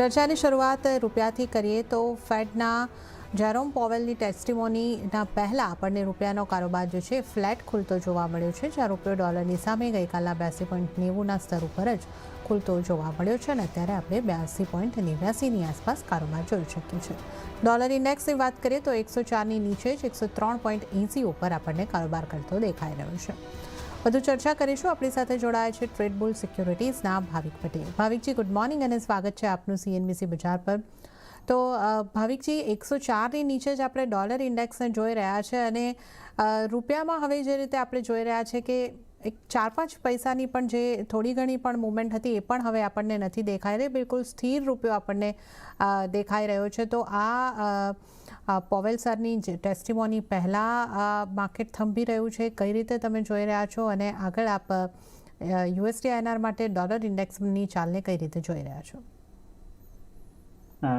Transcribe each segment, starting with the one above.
ચર્ચાની શરૂઆત રૂપિયાથી કરીએ તો ફેડના જેરોમ પોવેલની ટેસ્ટિમોનીના પહેલાં આપણને રૂપિયાનો કારોબાર જે છે ફ્લેટ ખુલતો જોવા મળ્યો છે, જ્યાં રૂપિયો ડોલરની સામે ગઈકાલના 82.90ના સ્તર ઉપર જ ખુલતો જોવા મળ્યો છે અને અત્યારે આપણે 82.89ની આસપાસ કારોબાર જોઈ શકીએ છીએ. ડોલર ઇન્ડેક્સની વાત કરીએ તો 104ની નીચે જ 103.80 ઉપર આપણને કારોબાર કરતો દેખાઈ રહ્યો છે. વધુ ચર્ચા કરીશું. આપણી સાથે જોડાયા છે ટ્રેડબુલ સિક્યોરિટીઝના ભાવિક પટેલ. ભાવિકજી, ગુડ મોર્નિંગ અને સ્વાગત છે આપનું CNBC બજાર પર. તો ભાવિકજી, 104ની નીચે જ આપણે ડોલર ઇન્ડેક્સને જોઈ રહ્યા છે અને રૂપિયામાં હવે જે રીતે આપણે જોઈ રહ્યા છે કે એક 4-5 પૈસાની પણ જે થોડી ઘણી પણ મુવમેન્ટ હતી એ પણ હવે આપણને નથી દેખાઈ રહી. બિલકુલ સ્થિર રૂપિયો આપણને દેખાઈ રહ્યો છે. તો પોવેલ સરની જે ટેસ્ટિમોની પહેલાં માર્કેટ થંભી રહ્યું છે, કઈ રીતે તમે જોઈ રહ્યા છો અને આગળ આપ USD/INR માટે ડોલર ઇન્ડેક્સની ચાલને કઈ રીતે જોઈ રહ્યા છો?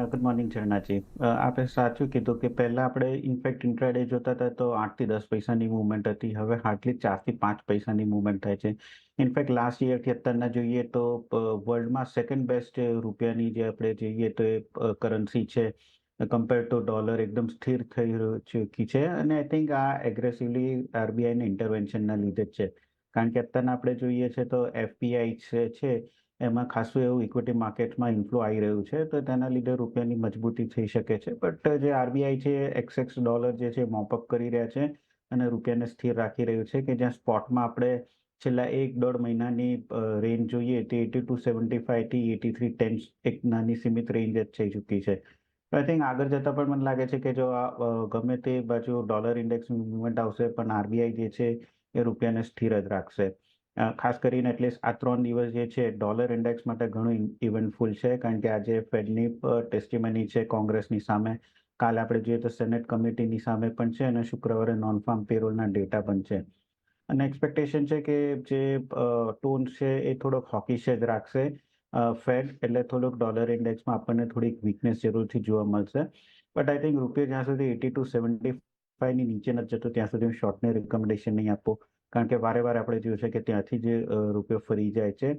Good morning Zarna ji. આપણે સાચું કીધું કે પહેલા આપણે ઇનફેક્ટ ઇન્ટ્રાડે જોતા હતા તો 8 થી 10 પૈસાની મૂવમેન્ટ હતી. હવે હાર્ડલી 4 થી 5 પૈસાની મૂવમેન્ટ થાય છે. ઇનફેક્ટ લાસ્ટ યરથી અત્યારના જોઈએ તો વર્લ્ડમાં સેકન્ડ બેસ્ટ રૂપિયાની જે આપણે જોઈએ તો એ કરન્સી છે કમ્પેર ટુ ડોલર એકદમ સ્થિર થઈ ચૂકી છે અને આઈ થિંક આ એગ્રેસિવલી RBIના ઇન્ટરવેન્શનના લીધે જ છે. કારણ કે અત્યારના આપણે જોઈએ છે તો FPI છે એમાં ખાસું એવું ઇક્વિટી માર્કેટમાં ઇન્ફ્લો આવી રહ્યું છે, તો તેના લીધે રૂપિયાની મજબૂતી થઈ શકે છે. બટ જે RBI છે XX ડોલર જે છે મોપઅપ કરી રહ્યા છે અને રૂપિયાને સ્થિર રાખી રહ્યું છે કે જ્યાં સ્પોટમાં આપણે છેલ્લા 1-1.5 મહિનાની રેન્જ જોઈએ તો 82.75 થી 83.10 એક નાની સીમિત રેન્જ જ થઈ ચૂકી છે. આઈ થિંક આગળ જતાં પણ મને લાગે છે કે જો ગમે તે બાજુ ડોલર ઇન્ડેક્સ મુવમેન્ટ આવશે પણ RBI જે છે એ રૂપિયાને સ્થિર જ રાખશે. ખાસ કરીને એટલીસ્ટ આ 3 દિવસ જે છે ડોલર ઇન્ડેક્સ માટે ઘણું ઇવેન્ટફુલ છે, કારણ કે આજે ફેડની ટેસ્ટિમની છે કોંગ્રેસની સામે, કાલે આપણે જોઈએ તો સેનેટ કમિટીની સામે પણ છે અને શુક્રવારે નોન ફાર્મ પેરોલના ડેટા પણ છે. અને એક્સપેક્ટેશન છે કે જે ટોન છે એ થોડોક હોકિશ જ રાખશે ફેડ, એટલે થોડુંક ડોલર ઇન્ડેક્સમાં આપણને થોડીક વીકનેસ જરૂરથી જોવા મળશે. બટ આઈ થિંક રૂપિયો જ્યાં સુધી 82.75ની નીચે નથી જતો ત્યાં સુધી હું શોર્ટને રિકમેન્ડેશન નહીં આપું, કારણ કે વારે આપણે જોયું છે કે ત્યાંથી જ રૂપિયો ફરી જાય છે.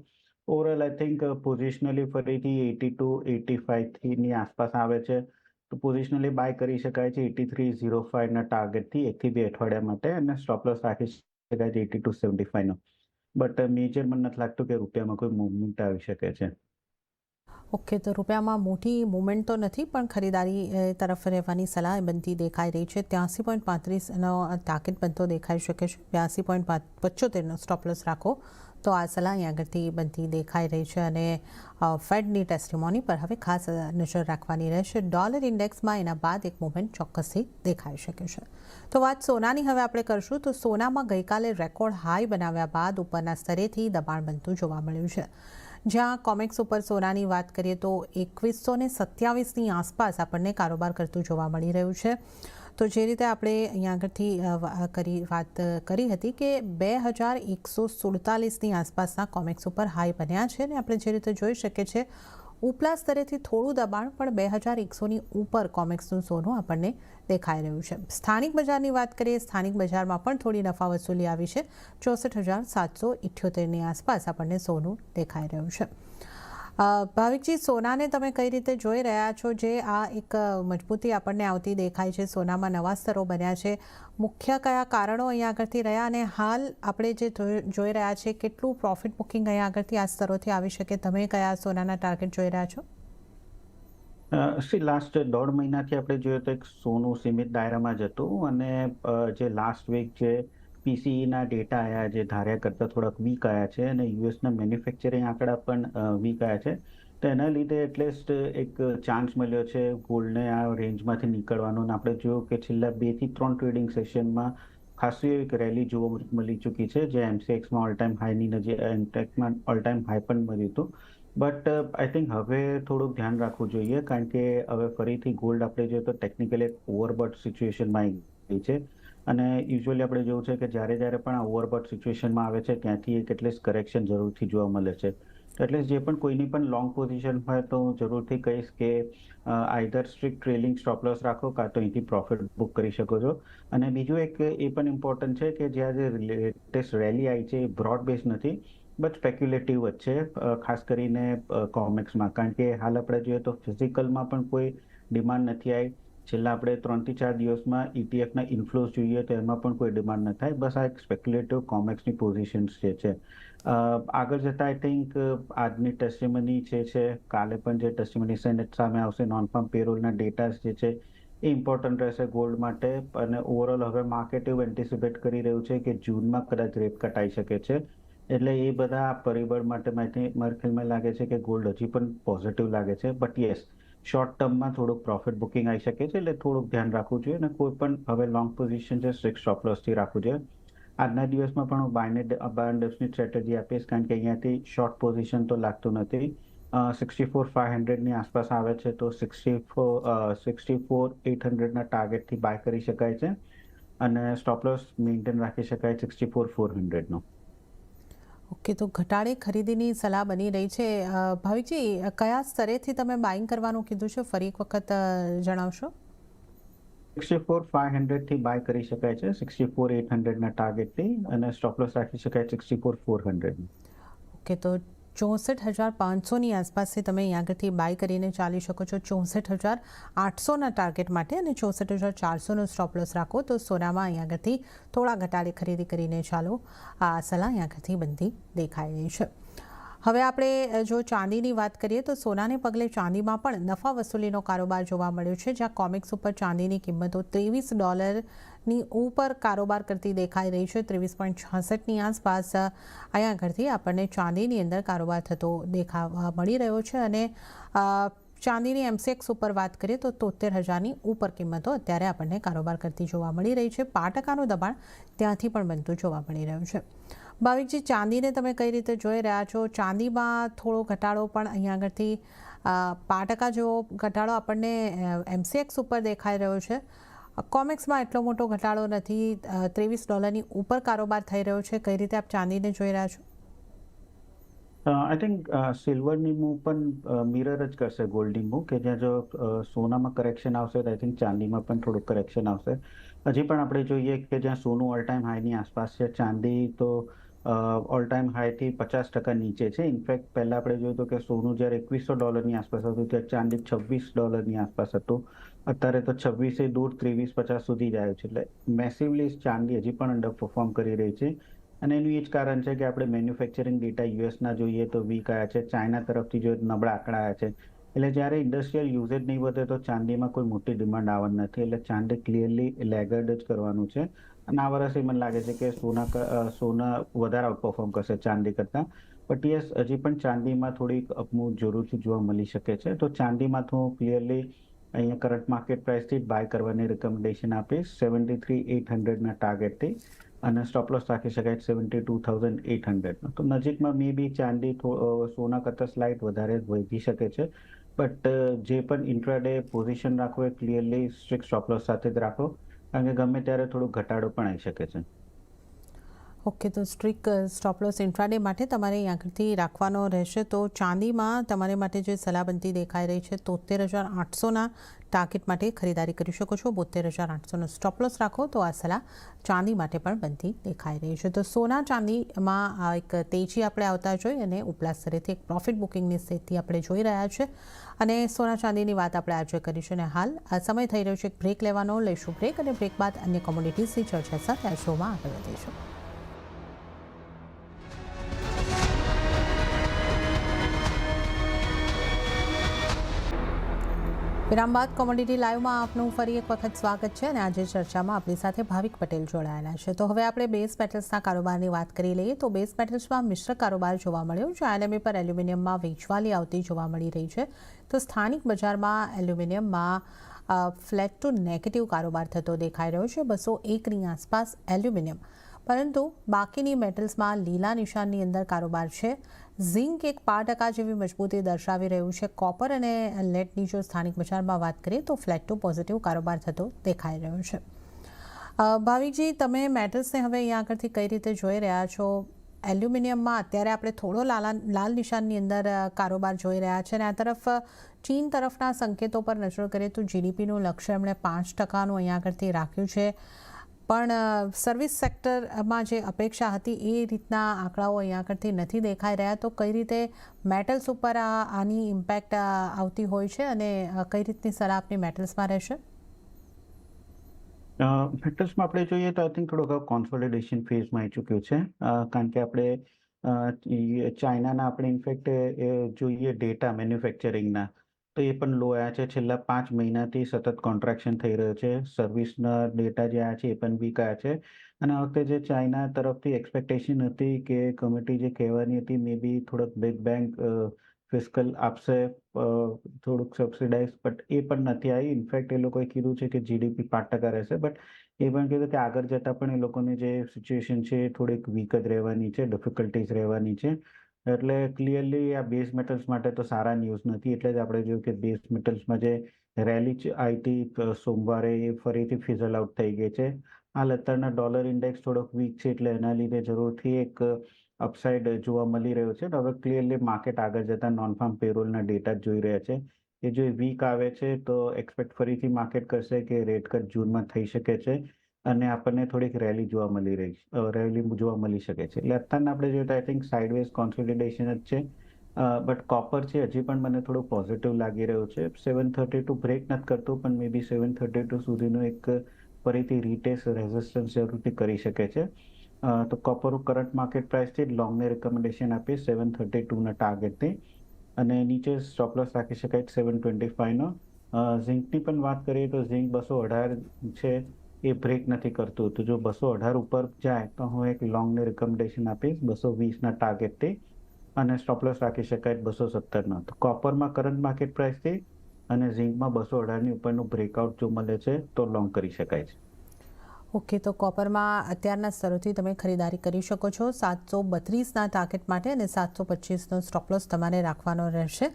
ઓવરઓલ આઈ થિંક પોઝિશનલી ફરીથી 82-85ની આસપાસ આવે છે તો પોઝિશનલી બાય કરી શકાય છે 83.05ના ટાર્ગેટથી 1 થી 2 અઠવાડિયા માટે, અને સ્ટોપ લોસ રાખી શકાય છે 82.75નો. બટ મેજર મને નથી લાગતું કે રૂપિયામાં કોઈ મૂવમેન્ટ આવી શકે છે. ઓકે, તો રૂપિયામાં મોટી મુવમેન્ટ તો નથી પણ ખરીદારી તરફ રહેવાની સલાહ બનતી દેખાઈ રહી છે. 83.35નો ટાર્ગેટ બનતો દેખાઈ શકે છે. 82.75નો સ્ટોપ લોસ રાખો તો આ સલાહ અહીં આગળથી બનતી દેખાઈ રહી છે અને ફેડની ટેસ્ટિમોની પર હવે ખાસ નજર રાખવાની રહેશે. ડોલર ઇન્ડેક્સમાં એના બાદ એક મુવમેન્ટ ચોક્કસથી દેખાઈ શકે છે. તો વાત સોનાની હવે આપણે કરશું. તો સોનામાં ગઈકાલે રેકોર્ડ હાઈ બનાવ્યા બાદ ઉપરના સ્તરેથી દબાણ બનતું જોવા મળ્યું છે, જ્યાં કોમેક્સ ઉપર સોનાની વાત કરીએ તો 2127ની આસપાસ આપણને કારોબાર કરતું જોવા મળી રહ્યું છે. તો જે રીતે આપણે અહીંયા આગળથી વાત કરી હતી કે 2147ની આસપાસના કોમેક્સ ઉપર હાઈ બન્યા છે અને આપણે જે રીતે જોઈ શકીએ છીએ ઉપલા સ્તરેથી થોડું દબાણ પણ 2100ની ઉપર કોમેક્સનું સોનું આપણને દેખાઈ રહ્યું છે. સ્થાનિક બજારની વાત કરીએ, સ્થાનિક બજારમાં પણ થોડી નફા વસૂલી આવી છે. 64,778ની આસપાસ આપણને સોનું દેખાઈ રહ્યું છે. ભાવિકજી, સોનાને તમે કઈ રીતે જોઈ રહ્યા છો? જે આ એક મજબૂતી આપણને આવતી દેખાય છે, સોનામાં નવા સ્તરો બન્યા છે, મુખ્ય કયા કારણો અહીંયા આગળથી રહ્યા અને હાલ આપણે જે જોઈ રહ્યા છે કેટલું પ્રોફિટ બુકિંગ અહીંયા આગળથી આ સ્તરોથી આવી શકે? તમે કયા સોનાના ટાર્ગેટ જોઈ રહ્યા છો? લાસ્ટ 1.5 મહિનાથી આપણે જોઈએ તો એક સોનું સીમિત દાયરામાં જ હતું અને જે લાસ્ટ વીક જે PCEના ડેટા આવ્યા જે ધાર્યા કરતાં થોડાક વીક આવ્યા છે અને યુએસના મેન્યુફેક્ચરિંગ આંકડા પણ વીક આવ્યા છે, તો એના લીધે એટલીસ્ટ એક ચાન્સ મળ્યો છે ગોલ્ડને આ રેન્જમાંથી નીકળવાનો. અને આપણે જોયું કે છેલ્લા 2 થી 3 ટ્રેડિંગ સેશનમાં ખાસી એક રેલી જોવા મળી ચૂકી છે, જે MCXમાં ઓલ ટાઈમ હાઈની નજીક, ઇન્ટેક્સમાં ઓલ ટાઈમ હાઈ પણ મળ્યું હતું. બટ આઈ થિંક હવે થોડુંક ધ્યાન રાખવું જોઈએ, કારણ કે હવે ફરીથી ગોલ્ડ આપણે જોઈએ તો ટેકનિકલી એક ઓવરબોટ સિચ્યુએશનમાં આવી ગઈ છે અને યુઝ્યુઅલી આપણે જોયું છે કે જ્યારે પણ આ ઓવરબોટ સિચ્યુએશનમાં આવે છે ત્યાંથી એક એટલીસ્ટ કરેક્શન જરૂરથી જોવા મળે છે. એટલે જે પણ કોઈની પણ લોંગ પોઝિશન હોય તો હું જરૂરથી કહીશ કે either strict trailing stop loss રાખો કાં તો અહીંથી પ્રોફિટ બુક કરી શકો છો. અને બીજું એક એ પણ ઇમ્પોર્ટન્ટ છે કે જ્યાં જે લેટેસ્ટ રેલી આવી છે એ બ્રોડ બેઝ નથી, બટ સ્પેક્યુલેટિવ જ છે, ખાસ કરીને કોમેક્સમાં, કારણ કે હાલ આપણે જોઈએ તો ફિઝિકલમાં પણ કોઈ ડિમાન્ડ નથી આવી. છેલ્લા આપણે 3 થી 4 દિવસમાં ઇટીએફના ઇન્ફ્લોઝ જોઈએ તો એમાં પણ કોઈ ડિમાન્ડ ન થાય. બસ આ એક સ્પેક્યુલેટિવ કોમેક્સની પોઝિશન્સ જે છે. આગળ જતાં આઈ થિંક આજની ટેસ્ટિમની જે છે, કાલે પણ જે ટેસ્ટિમની સેનેટ સામે આવશે, નોન ફાર્મ પેરોલના ડેટાસ જે છે એ ઇમ્પોર્ટન્ટ રહેશે ગોલ્ડ માટે. અને ઓવરઓલ હવે માર્કેટ એવું એન્ટિસિપેટ કરી રહ્યું છે કે જૂનમાં કદાચ રેટ કટાઈ શકે છે. એટલે એ બધા પરિબળ માટે મારા ખ્યાલમાં લાગે છે કે ગોલ્ડ હજી પણ પોઝિટિવ લાગે છે. બટ યસ, શોર્ટ ટર્મમાં થોડુંક પ્રોફિટ બુકિંગ આવી શકે છે, એટલે થોડુંક ધ્યાન રાખવું જોઈએ. અને કોઈ પણ હવે લોંગ પોઝિશન છે સ્ટ્રિક્ટ સ્ટોપ લોસથી રાખવું જોઈએ. આજના દિવસમાં પણ હું બાય એન્ડ ડિપ્સની સ્ટ્રેટેજી આપીશ, કારણ કે અહીંયાથી શોર્ટ પોઝિશન તો લાગતું નથી. 64,500ની આસપાસ આવે છે તો 64,800ના ટાર્ગેટથી બાય કરી શકાય છે. અને સ્ટોપ લોસ મેન્ટેન રાખી શકાય 64,400નો. ઓકે, તો ઘટાડે ખરીદીની સલાહ બની રહી છે. ભાવિકજી, કયા સ્તરેથી તમે બાઇંગ કરવાનું કીધું છે, ફરી એક વખત જણાવશો? 64,500થી બાય કરી શકાય છે, 64,800ના ટાર્ગેટથી. અને સ્ટોપ લોસ રાખી શકાય 64,400. ઓકે, તો 64,500ની આસપાસથી તમે અહીં આગળથી બાય કરીને ચાલી શકો છો 64,800ના ટાર્ગેટ માટે, અને 64,400નો સ્ટોપ લોસ રાખો. તો સોનામાં અહીં આગળથી થોડા ઘટાડે ખરીદી કરીને ચાલો. આ સલાહ અહીં આગળથી બનતી દેખાઈ રહી છે. હવે આપણે જો ચાંદીની વાત કરીએ તો સોનાને પગલે ચાંદીમાં પણ નફા વસૂલીનો કારોબાર જોવા મળ્યો છે, જ્યાં કોમેક્સ ઉપર ચાંદીની કિંમતો $23ની ઉપર કારોબાર કરતી દેખાઈ રહી છે. 23.66ની આસપાસ અહીંયા આગળથી આપણને ચાંદીની અંદર કારોબાર થતો દેખાવા મળી રહ્યો છે. અને ચાંદીની MCX ઉપર વાત કરીએ તો 73,000ની ઉપર કિંમતો અત્યારે આપણને કારોબાર કરતી જોવા મળી રહી છે. 5%નું દબાણ ત્યાંથી પણ બનતું જોવા મળી રહ્યું છે. ભાવિકજી, ચાંદીને તમે કઈ રીતે જોઈ રહ્યા છો? ચાંદીમાં થોડો ઘટાડો પણ અહીંયા આગળથી 5% જેવો ઘટાડો આપણને MCX ઉપર દેખાઈ રહ્યો છે. કોમેક્સમાં એટલો મોટો ઘટાડો નથી. $23ની ઉપર કારોબાર થઈ રહ્યો છે. કઈ રીતે આપ ચાંદીને જોઈ રહ્યા છો? આઈ થિંક સિલ્વરની મૂવ પણ મિરર જ કરશે ગોલ્ડની મૂવ, કે જ્યાં જો સોનામાં કરેક્શન આવશે તો આઈ થિંક ચાંદીમાં પણ થોડુંક કરેક્શન આવશે. હજી પણ આપણે જોઈએ કે જ્યાં સોનું ઓલ ટાઈમ હાઈની આસપાસ છે, ચાંદી તો ઓલ ટાઈમ હાઈથી 50% નીચે છે. ઇનફેક્ટ પહેલાં આપણે જોયું હતું કે સોનું જ્યારે $2,200ની આસપાસ હતું ત્યારે ચાંદી $26ની આસપાસ હતું. અત્યારે તો 26 દૂર 23-50 સુધી જ આવ્યું છે. એટલે મેસિવલી ચાંદી હજી પણ અંડર પરફોર્મ કરી રહી છે. અને એનું એ જ કારણ છે કે આપણે મેન્યુફેક્ચરિંગ ડેટા યુએસના જોઈએ તો વીક આવ્યા છે, ચાઇના તરફથી જોઈએ નબળા આંકડા આવ્યા છે. એટલે જ્યારે ઇન્ડસ્ટ્રીયલ યુઝેજ નહીં વધે તો ચાંદીમાં કોઈ મોટી ડિમાન્ડ આવવાની નથી. એટલે ચાંદી ક્લિયરલી લેગર્ડ જ કરવાનું છે. અને આ વર્ષે મને લાગે છે કે સોના વધારે આઉટપરફોર્મ કરશે ચાંદી કરતાં. બટ યસ, હજી પણ ચાંદીમાં થોડીક અપમૂવ જરૂરથી જોવા મળી શકે છે. તો ચાંદીમાં તો ક્લિયરલી અહીંયા કરંટ માર્કેટ પ્રાઇસથી જ બાય કરવાની રિકમેન્ડેશન આપીશ 73,800ના ટાર્ગેટથી. અને સ્ટોપ લોસ રાખી શકાય 72,800. તો નજીકમાં મે બી ચાંદી સોના કરતાં સ્લાઇટ વધારે વધી શકે છે. બટ જે પણ ઇન્ટ્રાડે પોઝિશન રાખવો એ ક્લિયરલી સ્ટ્રિક્ટ સ્ટોપ લોસ સાથે જ રાખો, કારણ કે ગમે ત્યારે થોડો ઘટાડો પણ આવી શકે છે. ઓકે, તો સ્ટ્રિક્ટ સ્ટોપ લોસ ઇન્ટ્રાડે માટે તમારે અહીં આગળથી રાખવાનો રહેશે. તો ચાંદીમાં તમારે માટે જે સલાહ બનતી દેખાઈ રહી છે 73,800ના ટાર્ગેટ માટે ખરીદારી કરી શકો છો. 72,800નો સ્ટોપ લોસ રાખો. તો આ સલાહ ચાંદી માટે પણ બનતી દેખાઈ રહી છે. તો સોના ચાંદીમાં એક તેજી આપણે આવતા જોઈ અને ઉપલા સ્તરેથી એક પ્રોફિટ બુકિંગની સ્થિતિ આપણે જોઈ રહ્યા છે. અને સોના ચાંદીની વાત આપણે આજે કરીશું. અને હાલ સમય થઈ રહ્યો છે એક બ્રેક લેવાનો. લઈશું બ્રેક, અને બ્રેક બાદ અન્ય કોમોડિટીઝની ચર્ચા સાથે આ શોમાં આગળ વધીશું. વિરામ બાદ કોમોડિટી લાઈવમાં આપનું ફરી એક વખત સ્વાગત છે. અને આજે ચર્ચામાં આપણી સાથે ભાવિક પટેલ જોડાયેલા છે. તો હવે આપણે બેઝ મેટલ્સના કારોબારની વાત કરી લઈએ. તો બેઝ મેટલ્સમાં મિશ્ર કારોબાર જોવા મળ્યો, જ્યાં LME પર એલ્યુમિનિયમમાં વેચવાલી આવતી જોવા મળી રહી છે. તો સ્થાનિક બજારમાં એલ્યુમિનિયમમાં ફ્લેટ ટુ નેગેટિવ કારોબાર થતો દેખાઈ રહ્યો છે, 201ની આસપાસ એલ્યુમિનિયમ. પરંતુ બાકીની મેટલ્સમાં લીલા નિશાનની અંદર કારોબાર છે. ઝિંક એક 5% જેવી મજબૂતી દર્શાવી રહ્યું છે. કોપર અને લેડની જો સ્થાનિક બજારમાં વાત કરીએ તો ફ્લેટ ટુ પોઝિટિવ કારોબાર થતો દેખાઈ રહ્યો છે. ભાવિકજી, તમે મેટલ્સને હવે અહીંયા આગળથી કઈ રીતે જોઈ રહ્યા છો? એલ્યુમિનિયમમાં અત્યારે આપણે થોડો લાલ નિશાનની અંદર કારોબાર જોઈ રહ્યા છે. અને આ તરફ ચીન તરફના સંકેતો પર નજર કરીએ તો GDPનું લક્ષ્ય એમણે 5%નું અહીંયા આગળથી રાખ્યું છે. પણ સર્વિસ સેક્ટરમાં જે અપેક્ષા હતી એ રીતના આંકડાઓ અહીંયા આગળથી નથી દેખાઈ રહ્યા, તો કઈ રીતે મેટલ્સ ઉપર આની ઇમ્પેક્ટ આવતી હોય છે અને કઈ રીતની સલાહ આપની મેટલ્સમાં રહેશે? મેટલ્સમાં આપણે જોઈએ તો આઈ થિંક થોડોક કોન્સોલિડેશન ફેઝમાં આવી ચૂક્યું છે. કારણ કે આપણે ચાઇનાના આપણે ઇનફેક્ટ જોઈએ ડેટા મેન્યુફેક્ચરિંગના, તો એ પણ લો આવ્યા છે. છેલ્લા 5 મહિનાથી સતત કોન્ટ્રાક્શન થઈ રહ્યું છે. સર્વિસના ડેટા જે આવ્યા છે એ પણ વીક આવ્યા છે. અને આ વખતે જે ચાઇના તરફથી એક્સપેક્ટેશન હતી કે કમિટી જે કહેવાની હતી મે બી થોડોક બિગ બેંગ ફિસ્કલ આપશે, થોડુંક સબસિડાઇઝ, બટ એ પણ નથી આવી. ઇનફેક્ટ એ લોકોએ કીધું છે કે જીડીપી 5% રહેશે, બટ એ પણ કીધું કે આગળ જતાં પણ એ લોકોની જે સિચ્યુએશન છે એ થોડીક વીક જ રહેવાની છે, ડિફિકલ્ટીઝ રહેવાની છે. એટલે ક્લિયરલી આ બેઝ મેટલ્સ માટે તો સારા ન્યૂઝ નથી. એટલે જ આપણે જોયું કે બેઝ મેટલ્સમાં જે રેલી આવી હતી સોમવારે, એ ફરીથી ફિઝલ આઉટ થઈ ગઈ છે. હાલ અત્યારના ડોલર ઇન્ડેક્સ થોડોક વીક છે, એટલે એના લીધે જરૂરથી એક અપસાઇડ જોવા મળી રહ્યો છે. હવે ક્લિયરલી માર્કેટ આગળ જતાં નોન ફાર્મ પેરોલના ડેટા જોઈ રહ્યા છે. એ જો વીક આવે છે તો એક્સપેક્ટ ફરીથી માર્કેટ કરશે કે રેટ કટ જૂનમાં થઈ શકે છે અને આપણને થોડીક રેલી જોવા મળી શકે છે. એટલે અત્યારના આપણે જોઈએ તો આઈ થિંક સાઇડવેઝ કોન્સોલિડેશન જ છે. બટ કોપર છે હજી પણ મને થોડું પોઝિટિવ લાગી રહ્યું છે. 732 બ્રેક નથી કરતું, પણ મે બી 732 સુધીનો એક ફરીથી રીટેસ્ટ રેઝિસ્ટન્સ જરૂરથી કરી શકે છે. તો કોપરનું કરંટ માર્કેટ પ્રાઇસથી લોંગને રિકમેન્ડેશન આપીશ 732ના ટાર્ગેટથી, અને નીચે સ્ટોપ લોસ રાખી શકાય 725નો. ઝિંકની પણ વાત કરીએ તો ઝિંક 218 છે, એ બ્રેક નથી કરતું. તો જો 218 ઉપર જાય તો હું એક લોંગને રિકમેન્ડેશન આપીશ 220ના ટાર્ગેટથી, અને સ્ટોપ લોસ રાખી શકાય 217નો. તો કોપરમાં કરંટ માર્કેટ પ્રાઇસથી અને ઝિંકમાં 218ની ઉપરનું બ્રેકઆઉટ જો મળે છે તો લોંગ કરી શકાય છે. ઓકે, તો કોપરમાં અત્યારના સ્તરોથી તમે ખરીદારી કરી શકો છો 732ના ટાર્ગેટ માટે, અને 725નો સ્ટોપ લોસ તમારે રાખવાનો રહેશે.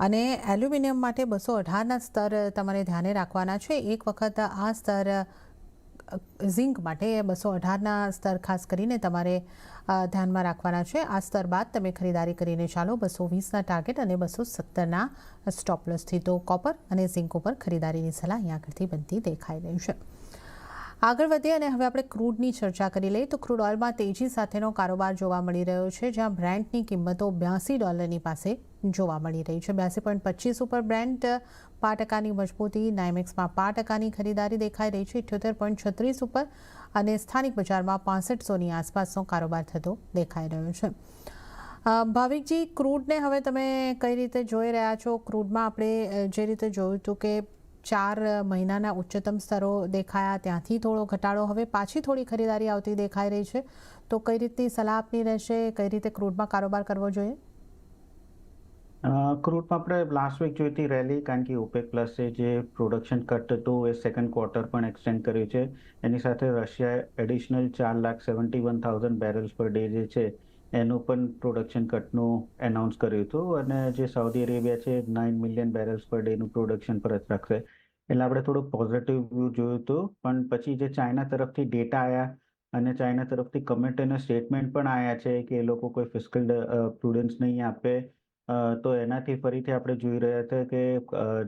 અને એલ્યુમિનિયમ માટે 218ના સ્તર તમારે ધ્યાને રાખવાના છે. એક વખત આ સ્તર ઝિંક માટે 218ના સ્તર ખાસ કરીને તમારે ધ્યાનમાં રાખવાના છે. આ સ્તર બાદ તમે ખરીદારી કરીને ચાલો 220ના ટાર્ગેટ અને 217ના સ્ટોપ લોસથી. તો કોપર અને ઝિંક ઉપર ખરીદારીની સલાહ અહીંયા આગળથી બનતી દેખાઈ રહી છે. આગળ વધીએ અને હવે આપણે ક્રૂડની ચર્ચા કરી લઈએ. તો ક્રૂડ ઓઇલમાં તેજી સાથેનો કારોબાર જોવા મળી રહ્યો છે, જ્યાં બ્રેન્ટની કિંમતો $82 પાસે જોવા મળી રહી છે. 82.25 ઉપર બ્રેન્ટ, 5%ની મજબૂતી. નાઇમેક્સમાં 5%ની ખરીદારી દેખાઈ રહી છે 78.36 ઉપર, અને સ્થાનિક બજારમાં 6500ની આસપાસનો કારોબાર થતો દેખાઈ રહ્યો છે. ભાવિકજી, ક્રૂડને હવે તમે કઈ રીતે જોઈ રહ્યા છો? ક્રૂડમાં આપણે જે રીતે જોયું હતું કે 4 મહિનાના ઉચ્ચતમ સ્તરો દેખાયા, ત્યાંથી થોડો ઘટાડો, હવે પાછી થોડી ખરીદારી આવતી દેખાઈ રહી છે. તો કઈ રીતની સલાહ આપની રહેશે? કઈ રીતે ક્રૂડમાં કારોબાર કરવો જોઈએ? ક્રૂડમાં આપણે લાસ્ટ વીક જોઈતી રેલી, કારણ કે ઓપેક પ્લસે જે પ્રોડક્શન કટ હતું એ સેકન્ડ ક્વાર્ટર પણ એક્સટેન્ડ કર્યું છે. એની સાથે રશિયાએ એડિશનલ 4,71,000 બેરલ્સ પર ડે જે છે એનું પણ પ્રોડક્શન કટનું એનાઉન્સ કર્યું હતું. અને જે સાઉદી અરેબિયા છે 9 મિલિયન બેરલ્સ પર ડેનું પ્રોડક્શન પર જ રાખશે. એટલે આપણે થોડુંક પોઝિટિવ વ્યૂ જોયું હતું. પણ પછી જે ચાઇના તરફથી ડેટા આવ્યા અને ચાઇના તરફથી કમેન્ટ અને સ્ટેટમેન્ટ પણ આવ્યા છે કે એ લોકો કોઈ ફિસ્કલ પ્રુડન્સ નહીં આપે, તો એનાથી ફરીથી આપણે જોઈ રહ્યા હતા કે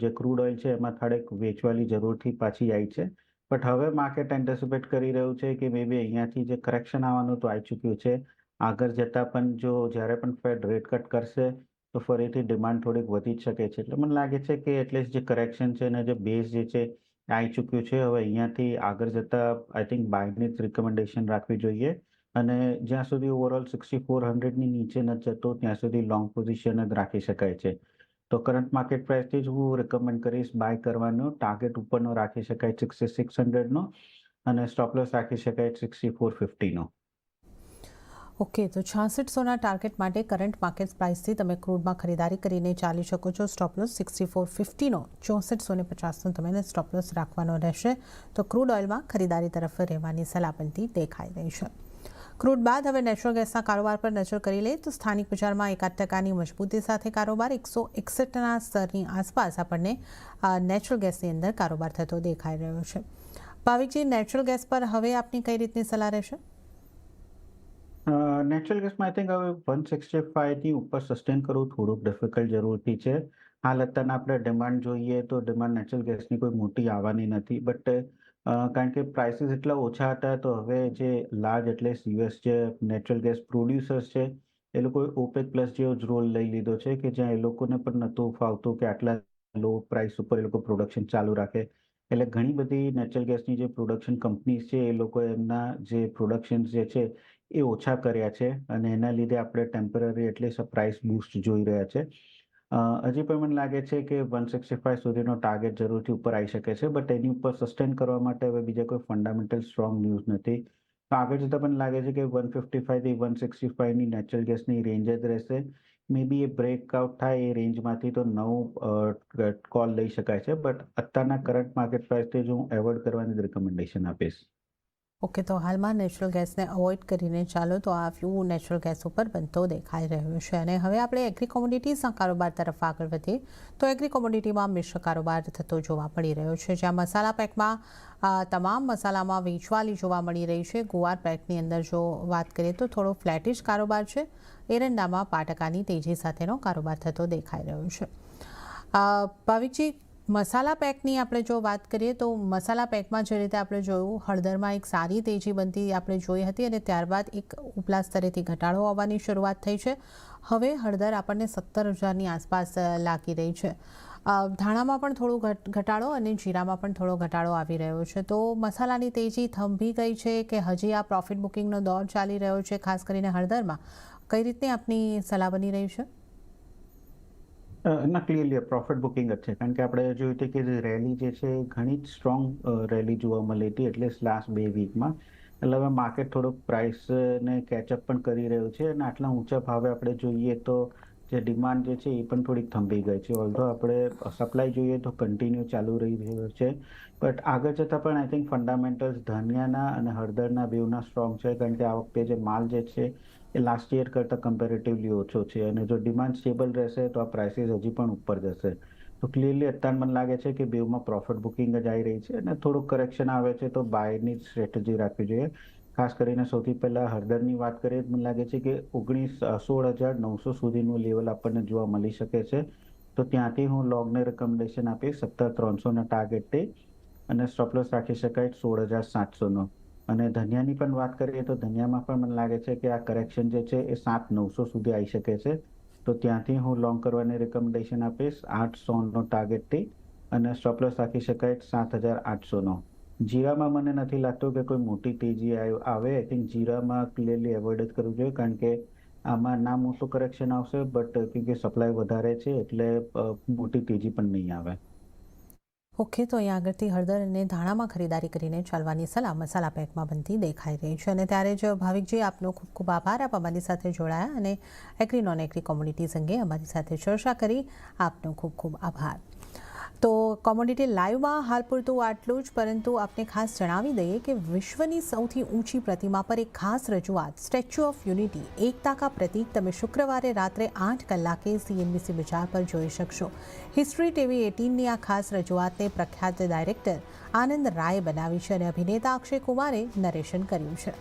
જે ક્રૂડ ઓઇલ છે એમાં થોડીક વેચવાની જરૂરથી પાછી આવી છે. બટ હવે માર્કેટ એન્ટિસિપેટ કરી રહ્યું છે કે મે બી અહીંયાથી જે કરેક્શન આવવાનું તો આવી ચૂક્યું છે. આગળ જતાં પણ જો જ્યારે પણ ફેડ રેટ કટ કરશે તો ફરીથી ડિમાન્ડ થોડીક વધી જ શકે છે. એટલે મને લાગે છે કે એટલીસ્ટ જે કરેક્શન છે અને જે બેઝ જે છે આવી ચૂક્યું છે. હવે અહીંયાથી આગળ જતાં આઈ થિંક બાયની જ રિકમેન્ડેશન રાખવી જોઈએ. અને જ્યાં સુધી ઓવરઓલ 6400ની નીચે નથી જતો ત્યાં સુધી લોંગ પોઝિશન જ રાખી શકાય છે. તો કરંટ માર્કેટ પ્રાઇસથી જ હું રેકમેન્ડ કરીશ બાય કરવાનો. ટાર્ગેટ ઉપરનો રાખી શકાય 6600નો, અને સ્ટોપ લોસ રાખી શકાય 6450નો. ઓકે, તો 6600ના ટાર્ગેટ માટે કરંટ માર્કેટ પ્રાઇસથી તમે ક્રૂડમાં ખરીદારી કરીને ચાલી શકો છો. સ્ટોપ લોસ 6450નો, 6450નો તમે સ્ટોપ લોસ રાખવાનો રહેશે. તો ક્રૂડ ઓઇલમાં ખરીદારી તરફ રહેવાની સલાહ બનતી દેખાઈ રહી છે. ક્રૂડ બાદ હવે નેચરલ ગેસના કારોબાર પર નજર કરી લઈએ. તો સ્થાનિક બજારમાં 1% મજબૂતી સાથે કારોબાર, 161ના સ્તરની આસપાસ આપણને નેચરલ ગેસની અંદર કારોબાર થતો દેખાઈ રહ્યો છે. ભાવિકજી, નેચરલ ગેસ પર હવે આપની કઈ રીતની સલાહ રહેશે? નેચરલ ગેસમાં આઈ થિંક હવે 165ની ઉપર સસ્ટેન કરવું થોડુંક ડિફિકલ્ટ જરૂરથી છે. હાલ અત્યારના આપણે ડિમાન્ડ જોઈએ તો ડિમાન્ડ નેચરલ ગેસની કોઈ મોટી આવવાની નથી. બટ કારણ કે પ્રાઇસીસ એટલા ઓછા હતા તો હવે જે લાર્જ એટલે યુએસ જે નેચરલ ગેસ પ્રોડ્યુસર્સ છે એ લોકોએ ઓપેક પ્લસ જેવો જ રોલ લઈ લીધો છે કે જ્યાં એ લોકોને પણ નહોતું ફાવતું કે આટલા લો પ્રાઇસ ઉપર એ લોકો પ્રોડક્શન ચાલુ રાખે. એટલે ઘણી બધી નેચરલ ગેસની જે પ્રોડક્શન કંપનીઝ છે એ લોકો એમના જે પ્રોડક્શન જે છે એ ઓછા કર્યા છે અને એના લીધે આપણે ટેમ્પરરી એટલીસ્ટ પ્રાઇસ બૂસ્ટ જોઈ રહ્યા છે. હજી પણ મને લાગે છે કે 165 સુધીનો ટાર્ગેટ જરૂરથી ઉપર આવી શકે છે, બટ એની ઉપર સસ્ટેન કરવા માટે હવે બીજા કોઈ ફંડામેન્ટલ સ્ટ્રોંગ ન્યૂઝ નથી. તો આગળ જતાં પણ લાગે છે કે 155 થી 165 ની નેચરલ ગેસની રેન્જ જ રહેશે. મે બી એ બ્રેકઆઉટ થાય એ રેન્જમાંથી તો નવું કોલ લઈ શકાય છે, બટ અત્યારના કરંટ માર્કેટ પ્રાઇસથી જ હું એવોઇડ કરવાની જ રિકમેન્ડેશન આપીશ. ઓકે, તો હાલમાં નેચરલ ગેસને અવોઇડ કરીને ચાલો તો આ વ્યૂ નેચરલ ગેસ ઉપર બનતો દેખાઈ રહ્યો છે. અને હવે આપણે એગ્રી કોમોડિટીઝના કારોબાર તરફ આગળ વધીએ તો એગ્રી કોમોડિટીમાં મિશ્ર કારોબાર થતો જોવા મળી રહ્યો છે, જ્યાં મસાલા પેકમાં તમામ મસાલામાં વેચવાલી જોવા મળી રહી છે. ગુવાર પેકની અંદર જો વાત કરીએ તો થોડો ફ્લેટિશ કારોબાર છે. એરંડામાં 5% તેજી સાથેનો કારોબાર થતો દેખાઈ રહ્યો છે. ભાવિકજી, મસાલા પેકની આપણે જો વાત કરીએ તો મસાલા પેકમાં જે રીતે આપણે જોયું, હળદરમાં એક સારી તેજી બનતી આપણે જોઈ હતી અને ત્યારબાદ એક ઉપલા સ્તરેથી ઘટાડો આવવાની શરૂઆત થઈ છે. હવે હળદર આપણને 17,000ની આસપાસ લાગી રહી છે. ધાણામાં પણ થોડો ઘટાડો અને જીરામાં પણ થોડો ઘટાડો આવી રહ્યો છે. તો મસાલાની તેજી થંભી ગઈ છે કે હજી આ પ્રોફિટ બુકિંગનો દોર ચાલી રહ્યો છે? ખાસ કરીને હળદરમાં કઈ રીતની આપની સલાહ બની રહી છે? ના, ક્લિયરલી પ્રોફિટ બુકિંગ જ છે, કારણ કે આપણે જોયું હતું કે રેલી જે છે ઘણી જ સ્ટ્રોંગ રેલી જોવા મળી હતી એટલે લાસ્ટ 2 વીકમાં. એટલે હવે માર્કેટ થોડુંક પ્રાઇસને કેચઅપ પણ કરી રહ્યું છે અને આટલા ઊંચા ભાવે આપણે જોઈએ તો જે ડિમાન્ડ જે છે એ પણ થોડીક થંભી ગઈ છે. ઓલ્ધો આપણે સપ્લાય જોઈએ તો કન્ટિન્યુ ચાલુ રહી રહ્યો છે, બટ આગળ જતાં પણ આઈ થિંક ફંડામેન્ટલ્સ ધાનિયાના અને હળદરના બેવના સ્ટ્રોંગ છે, કારણ કે આ વખતે જે માલ જે છે એ લાસ્ટ યર કરતાં કમ્પેરેટિવલી ઓછો છે અને જો ડિમાન્ડ સ્ટેબલ રહેશે તો આ પ્રાઇસીસ હજી પણ ઉપર જશે. તો ક્લિયરલી અત્યારે મને લાગે છે કે બેવમાં પ્રોફિટ બુકિંગ જ આવી રહી છે અને થોડુંક કરેક્શન આવે છે તો બાયની જ સ્ટ્રેટેજી રાખવી જોઈએ. ખાસ કરીને સૌથી પહેલાં હળદરની વાત કરીએ તો મને લાગે છે કે 16,900 સુધીનું લેવલ આપણને જોવા મળી શકે છે. તો ત્યાંથી હું લોંગને રિકમેન્ડેશન આપીશ 17,300ના ટાર્ગેટથી અને સ્ટોપ લોસ રાખી શકાય 16,700નો. અને ધનિયાની પણ વાત કરીએ તો ધનિયામાં પણ મને લાગે છે કે આ કરેક્શન જે છે એ 7,900 સુધી આવી શકે છે. તો ત્યાંથી હું લોંગ કરવાની રિકમેન્ડેશન આપીશ 800નો ટાર્ગેટથી અને સ્ટોપ લોસ રાખી શકાય 7,800નો. જીરામાં મને નથી લાગતું કે કોઈ મોટી તેજી આવે. આઈ થિંક જીરામાં ક્લિયરલી એવોઇડ જ કરવું જોઈએ, કારણ કે આમાં ના મોટું કરેક્શન આવશે, બટ કેમકે સપ્લાય વધારે છે એટલે મોટી તેજી પણ નહીં આવે. ઓકે, તો અહીંયા આગળથી હળદર અને ધાણામાં ખરીદારી કરીને ચાલવાની સલાહ મસાલા પેકમાં બનતી દેખાઈ રહી છે. અને ત્યારે જ ભાવિકજી, આપનો ખૂબ ખૂબ આભાર. આપ અમારી સાથે જોડાયા અને એગ્રી નોન એગ્રી કોમોડિટીઝ અંગે અમારી સાથે ચર્ચા કરી. આપનો ખૂબ ખૂબ આભાર. તો કોમોડિટી લાઈવમાં હાલ પૂરતું આટલું જ, પરંતુ આપને ખાસ જણાવી દઈએ કે વિશ્વની સૌથી ઊંચી પ્રતિમા પર એક ખાસ રજૂઆત, સ્ટેચ્યુ ઓફ યુનિટી, એકતા કા પ્રતીક, તમે શુક્રવારે રાત્રે 8 કલાકે CNBC બજાર પર જોઈ શકશો. હિસ્ટ્રી TV 18ની આ ખાસ રજૂઆતને પ્રખ્યાત ડાયરેક્ટર આનંદ રાય બનાવી છે અને અભિનેતા અક્ષય કુમારે નરેશન કર્યું છે.